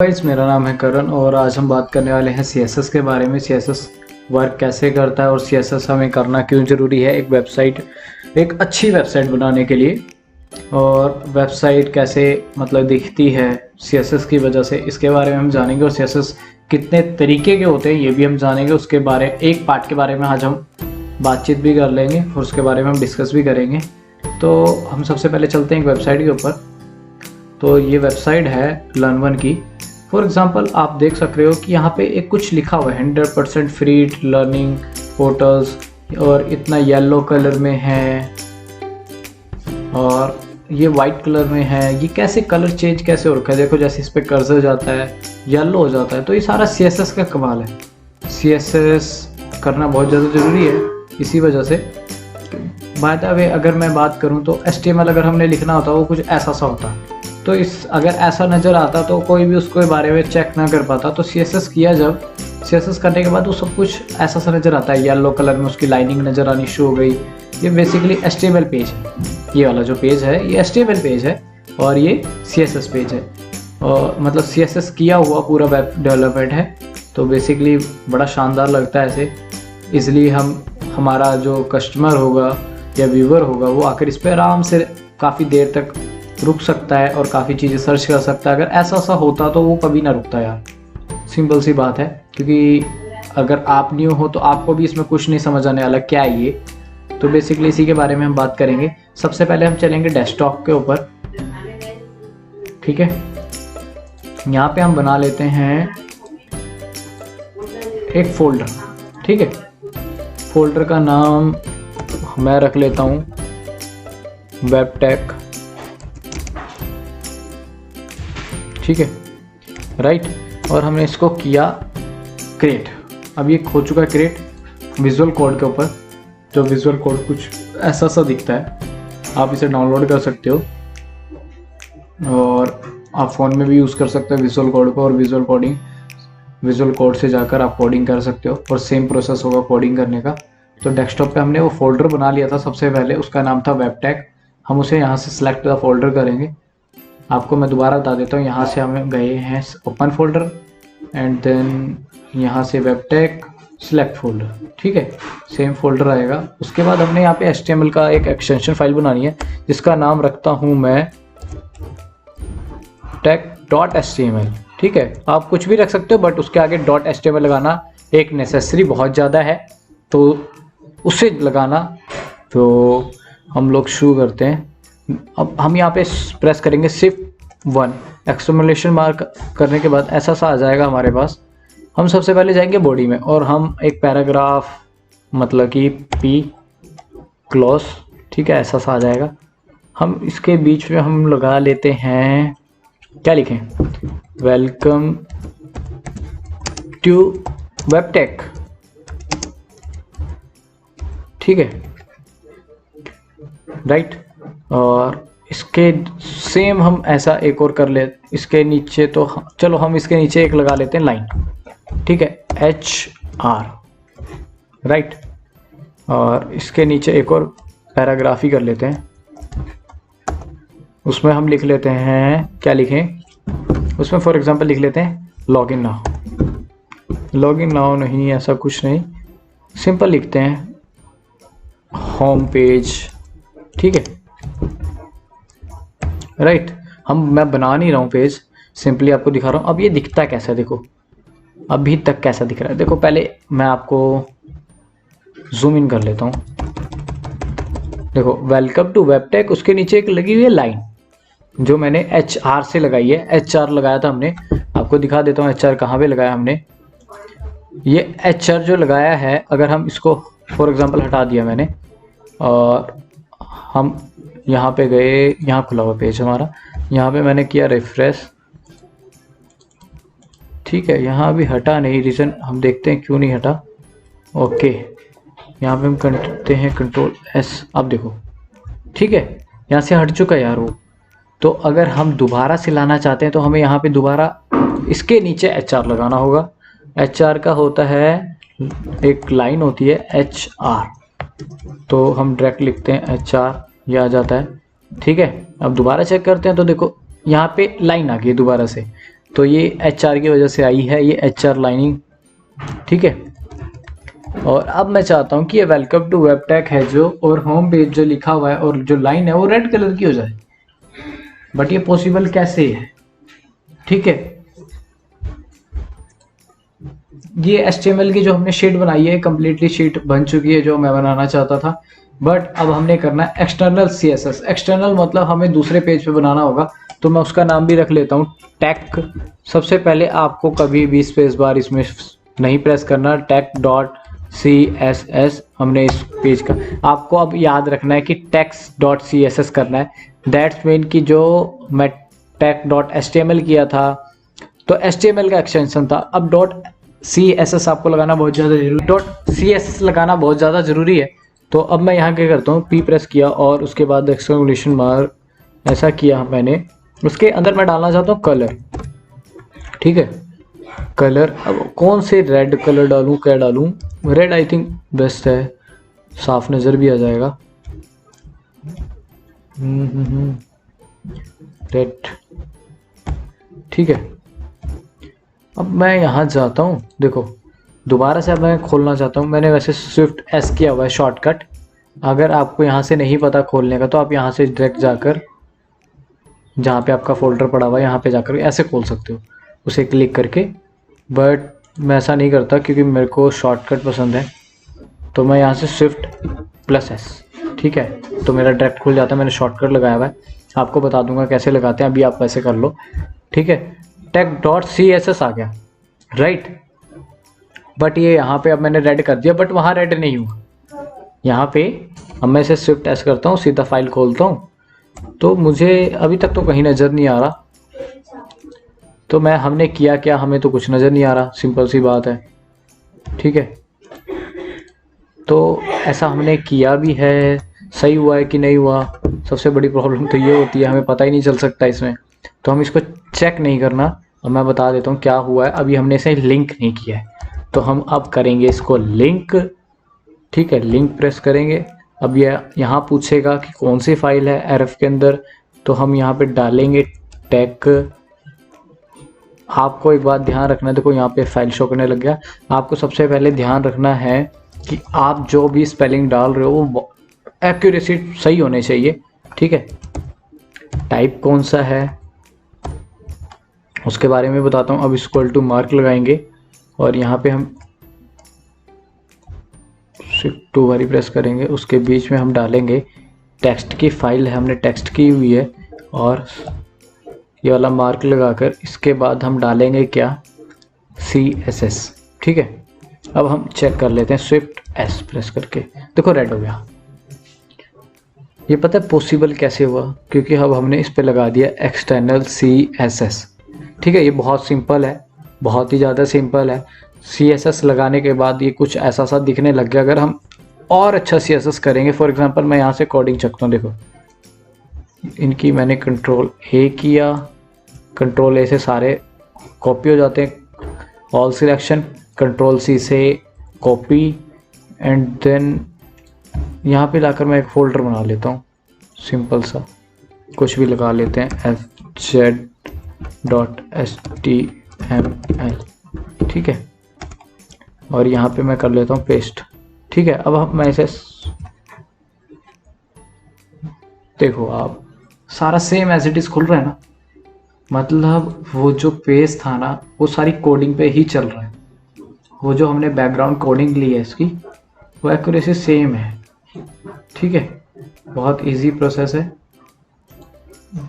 Guys, मेरा नाम है करण और आज हम बात करने वाले हैं सीएसएस के बारे में। सीएसएस वर्क कैसे करता है और सीएसएस हमें करना क्यों ज़रूरी है एक अच्छी वेबसाइट बनाने के लिए, और वेबसाइट कैसे दिखती है सीएसएस की वजह से, इसके बारे में हम जानेंगे। और सीएसएस कितने तरीके के होते हैं ये भी हम जानेंगे। उसके बारे एक पार्ट के बारे में आज हम बातचीत भी कर लेंगे और उसके बारे में हम डिस्कस भी करेंगे। तो हम सबसे पहले चलते हैं एक वेबसाइट के ऊपर। तो ये वेबसाइट है लर्न की। फॉर एग्जांपल आप देख सक रहे हो कि यहाँ पे एक कुछ लिखा हुआ है 100% फ्री लर्निंग पोर्टल्स, और इतना येलो कलर में है और ये वाइट कलर में है। ये कैसे कलर चेंज कैसे हो रखा है, देखो जैसे इस पर कर्सर जाता है येलो हो जाता है। तो ये सारा सीएसएस का कमाल है। सीएसएस करना बहुत ज़्यादा ज़रूरी है इसी वजह से। बाय द वे अगर मैं बात करूँ तो HTML अगर हमने लिखना होता वो कुछ ऐसा सा होता, तो अगर ऐसा नज़र आता तो कोई भी उसको बारे में चेक ना कर पाता। तो सीएसएस किया, जब सीएसएस करने के बाद वो सब कुछ ऐसा सा नज़र आता है, येलो कलर में उसकी लाइनिंग नज़र आनी शुरू हो गई। ये बेसिकली HTML पेज है। ये वाला जो पेज है ये HTML पेज है और ये CSS पेज है, और CSS किया हुआ पूरा वेब डेवलपमेंट है। तो बेसिकली बड़ा शानदार लगता है ऐसे। इसलिए हमारा जो कस्टमर होगा या व्यूवर होगा वो आकर इस पर आराम से काफ़ी देर तक रुक सकता है और काफ़ी चीज़ें सर्च कर सकता है। अगर ऐसा सा होता तो वो कभी ना रुकता यार, सिंपल सी बात है। क्योंकि अगर आप न्यू हो तो आपको भी इसमें कुछ नहीं समझ आने वाला क्या है ये। तो बेसिकली इसी के बारे में हम बात करेंगे। सबसे पहले हम चलेंगे डेस्कटॉप के ऊपर, ठीक है। यहाँ पे हम बना लेते हैं एक फोल्डर, ठीक है। फोल्डर का नाम मैं रख लेता हूँ वेबटेक, ठीक है, राइट। और हमने इसको किया क्रिएट। अब ये हो चुका है क्रिएट विजुअल कोड के ऊपर। जो विजुअल कोड कुछ ऐसा सा दिखता है, आप इसे डाउनलोड कर सकते हो और आप फ़ोन में भी यूज़ कर सकते हो विजुअल कोड को। और विजुअल कोड से जाकर आप कोडिंग कर सकते हो और सेम प्रोसेस होगा कोडिंग करने का। तो डेस्कटॉप पे हमने वो फोल्डर बना लिया था सबसे पहले, उसका नाम था वेबटेक। हम उसे यहाँ से सिलेक्ट द फोल्डर करेंगे। आपको मैं दोबारा बता देता हूँ, यहाँ से हम गए हैं ओपन फोल्डर एंड देन यहाँ से वेबटेक सिलेक्ट फोल्डर, ठीक है, सेम फोल्डर आएगा। उसके बाद हमने यहाँ पे HTML का एक एक्सटेंशन फाइल बनानी है जिसका नाम रखता हूँ मैं tech.html, ठीक है। आप कुछ भी रख सकते हो बट उसके आगे .html लगाना एक नेसेसरी बहुत ज़्यादा है, तो उसे लगाना। तो हम लोग शुरू करते हैं। अब हम यहाँ पे प्रेस करेंगे Shift 1, एक्सक्लेमेशन मार्क करने के बाद ऐसा सा आ जाएगा हमारे पास। हम सबसे पहले जाएंगे बॉडी में और हम एक पैराग्राफ कि P क्लोज, ठीक है, ऐसा सा आ जाएगा। हम इसके बीच में हम लगा लेते हैं, क्या लिखें, वेलकम टू वेबटेक, ठीक है, राइट। और इसके सेम हम ऐसा एक और कर ले। इसके नीचे तो चलो हम इसके नीचे एक लगा लेते हैं लाइन, ठीक है, HR, राइट। और इसके नीचे एक और पैराग्राफ ही कर लेते हैं। उसमें हम लिख लेते हैं, क्या लिखें उसमें, फॉर एग्जांपल लिख लेते हैं लॉगिन नाउ नहीं, ऐसा कुछ नहीं, सिंपल लिखते हैं होम पेज, ठीक है, राइट। मैं बना नहीं रहा हूँ पेज, सिंपली आपको दिखा रहा हूँ। अब ये दिखता कैसा है, देखो अभी तक कैसा दिख रहा है। देखो पहले मैं आपको जूम इन कर लेता हूँ। देखो वेलकम टू वेबटेक, उसके नीचे एक लगी हुई है लाइन जो मैंने HR से लगाई है। HR लगाया था हमने, आपको दिखा देता हूँ HR कहाँ पे लगाया हमने। ये HR जो लगाया है, अगर हम इसको फॉर एग्जांपल हटा दिया मैंने और हम यहाँ पे गए, यहाँ खुला हुआ पेज हमारा, यहाँ पे मैंने किया रिफ्रेश, ठीक है। यहाँ भी हटा नहीं, रीज़न हम देखते हैं क्यों नहीं हटा। ओके, यहाँ पे हम करते हैं Ctrl+S, अब देखो, ठीक है, यहाँ से हट चुका है यार वो। तो अगर हम दोबारा से लाना चाहते हैं तो हमें यहाँ पे दोबारा इसके नीचे HR लगाना होगा। HR का होता है, एक लाइन होती है HR, तो हम डायरेक्ट लिखते हैं HR, यह आ जाता है, ठीक है। अब दोबारा चेक करते हैं तो देखो यहाँ पे लाइन आ गई दोबारा से। तो ये HR की वजह से आई है, ये HR लाइनिंग, ठीक है। और अब मैं चाहता हूँ कि ये वेलकम टू वेबटेक है जो, और होम पेज जो लिखा हुआ है और जो लाइन है वो रेड कलर की हो जाए। बट ये पॉसिबल कैसे है, ठीक है। ये HTML की जो हमने शीट बनाई है कंप्लीटली शीट बन चुकी है जो मैं बनाना चाहता था। बट अब हमने करना है एक्सटर्नल CSS। एक्सटर्नल मतलब हमें दूसरे पेज पे बनाना होगा, तो मैं उसका नाम भी रख लेता हूँ टेक। सबसे पहले आपको कभी भी स्पेस बार इसमें नहीं प्रेस करना, tech.css हमने इस पेज का, आपको अब याद रखना है कि text.css करना है। दैट्स मीन कि जो मैं tech.html किया था तो HTML का एक्सटेंशन था, अब .css आपको लगाना बहुत ज़्यादा जरूरी, .css लगाना बहुत ज़्यादा ज़रूरी है। तो अब मैं यहाँ क्या करता हूँ, P प्रेस किया और उसके बाद एक्सक्लेमेशन मार्क, ऐसा किया मैंने। उसके अंदर मैं डालना चाहता हूँ कलर, ठीक है, कलर। अब कौन से रेड कलर डालूँ, क्या डालूँ? रेड आई थिंक बेस्ट है, साफ नज़र भी आ जाएगा। रेड, ठीक है। अब मैं यहाँ जाता हूँ, देखो दोबारा से अब मैं खोलना चाहता हूँ। मैंने वैसे Shift S किया हुआ है शॉर्टकट। अगर आपको यहाँ से नहीं पता खोलने का तो आप यहाँ से डायरेक्ट जाकर जहाँ पे आपका फोल्डर पड़ा हुआ है यहाँ पे जाकर ऐसे खोल सकते हो, उसे क्लिक करके। बट मैं ऐसा नहीं करता क्योंकि मेरे को शॉर्टकट पसंद है, तो मैं यहाँ से Shift+S, ठीक है, तो मेरा डायरेक्ट खुल जाता है। मैंने शॉर्टकट लगाया हुआ है, आपको बता दूंगा कैसे लगाते हैं, अभी आप वैसे कर लो, ठीक है। tech.css आ गया, राइट। बट ये यहाँ पे अब मैंने रेड कर दिया, बट वहाँ रेड नहीं हुआ। यहाँ पे अब मैं इसे Shift+S करता हूँ, सीधा फाइल खोलता हूँ, तो मुझे अभी तक तो कहीं नज़र नहीं आ रहा। तो मैं हमने किया क्या, हमें तो कुछ नज़र नहीं आ रहा, सिंपल सी बात है, ठीक है। तो ऐसा हमने किया भी है, सही हुआ है कि नहीं हुआ, सबसे बड़ी प्रॉब्लम तो ये होती है, हमें पता ही नहीं चल सकता इसमें। तो हम इसको चेक नहीं करना, अब मैं बता देता हूँ क्या हुआ है। अभी हमने इसे लिंक नहीं किया है, तो हम अब करेंगे इसको लिंक, ठीक है। लिंक प्रेस करेंगे। अब ये यहाँ पूछेगा कि कौन सी फाइल है rf के अंदर, तो हम यहाँ पे डालेंगे टेक। आपको एक बात ध्यान रखना है, देखो यहाँ पे फाइल शो करने लग गया। आपको सबसे पहले ध्यान रखना है कि आप जो भी स्पेलिंग डाल रहे हो वो एक्यूरेसी सही होने चाहिए, ठीक है। टाइप कौन सा है उसके बारे में बताता हूँ। अब इक्वल टू मार्क लगाएंगे और यहाँ पे हम Shift 2 बारी प्रेस करेंगे, उसके बीच में हम डालेंगे टेक्स्ट की फाइल है, हमने टेक्स्ट की हुई है, और ये वाला मार्क लगाकर इसके बाद हम डालेंगे क्या, CSS, ठीक है। अब हम चेक कर लेते हैं Shift+S प्रेस करके, देखो रेड हो गया। ये पता है पॉसिबल कैसे हुआ, क्योंकि अब हमने इस पे लगा दिया एक्सटर्नल CSS, ठीक है। ये बहुत सिंपल है, बहुत ही ज़्यादा सिंपल है। CSS लगाने के बाद ये कुछ ऐसा सा दिखने लग गया। अगर हम और अच्छा CSS करेंगे, फॉर एग्जांपल मैं यहाँ से कोडिंग चकता हूँ, देखो इनकी मैंने Ctrl+A किया, Ctrl+A से सारे कॉपी हो जाते हैं, ऑल सिलेक्शन, Ctrl+C से कॉपी, एंड देन यहाँ पे लाकर मैं एक फोल्डर बना लेता हूँ, सिंपल सा कुछ भी लगा लेते हैं, fz.html, ठीक है। और यहाँ पे मैं कर लेता हूँ पेस्ट, ठीक है। अब मैं इसे देखो, आप सारा सेम एज इट इज खुल रहा है ना, मतलब वो जो पेज था ना वो सारी कोडिंग पे ही चल रहा है। वो जो हमने बैकग्राउंड कोडिंग ली है इसकी, वो एक्यूरेसी सेम है, ठीक है। बहुत इजी प्रोसेस है,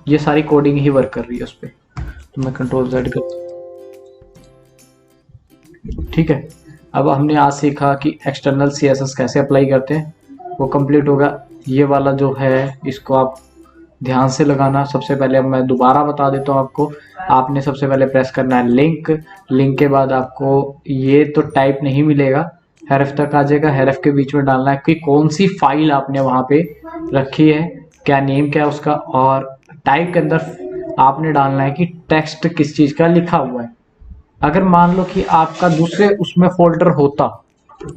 ये सारी कोडिंग ही वर्क कर रही है उस पर। तो मैं Ctrl+Z करता हूँ, ठीक है। अब हमने आज सीखा कि एक्सटर्नल CSS कैसे अप्लाई करते हैं, वो कंप्लीट होगा। ये वाला जो है इसको आप ध्यान से लगाना। सबसे पहले अब मैं दोबारा बता देता हूँ आपको, आपने सबसे पहले प्रेस करना है लिंक। लिंक के बाद आपको ये तो टाइप नहीं मिलेगा, हेरफ तक आ जाएगा। हेरफ के बीच में डालना है कि कौन सी फाइल आपने वहाँ पे रखी है, क्या नेम क्या है उसका, और टाइप के अंदर आपने डालना है कि टेक्स्ट किस चीज़ का लिखा हुआ है। अगर मान लो कि आपका दूसरे उसमें फोल्डर होता,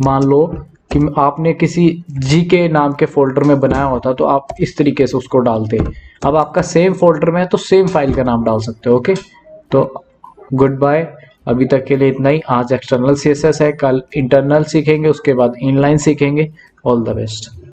मान लो कि आपने किसी GK नाम के फोल्डर में बनाया होता, तो आप इस तरीके से उसको डालते। अब आपका सेम फोल्डर में है तो सेम फाइल का नाम डाल सकते हो, ओके। तो गुड बाय। अभी तक के लिए इतना ही। आज एक्सटर्नल सीएसएस है, कल इंटरनल सीखेंगे, उसके बाद इनलाइन सीखेंगे। All the best.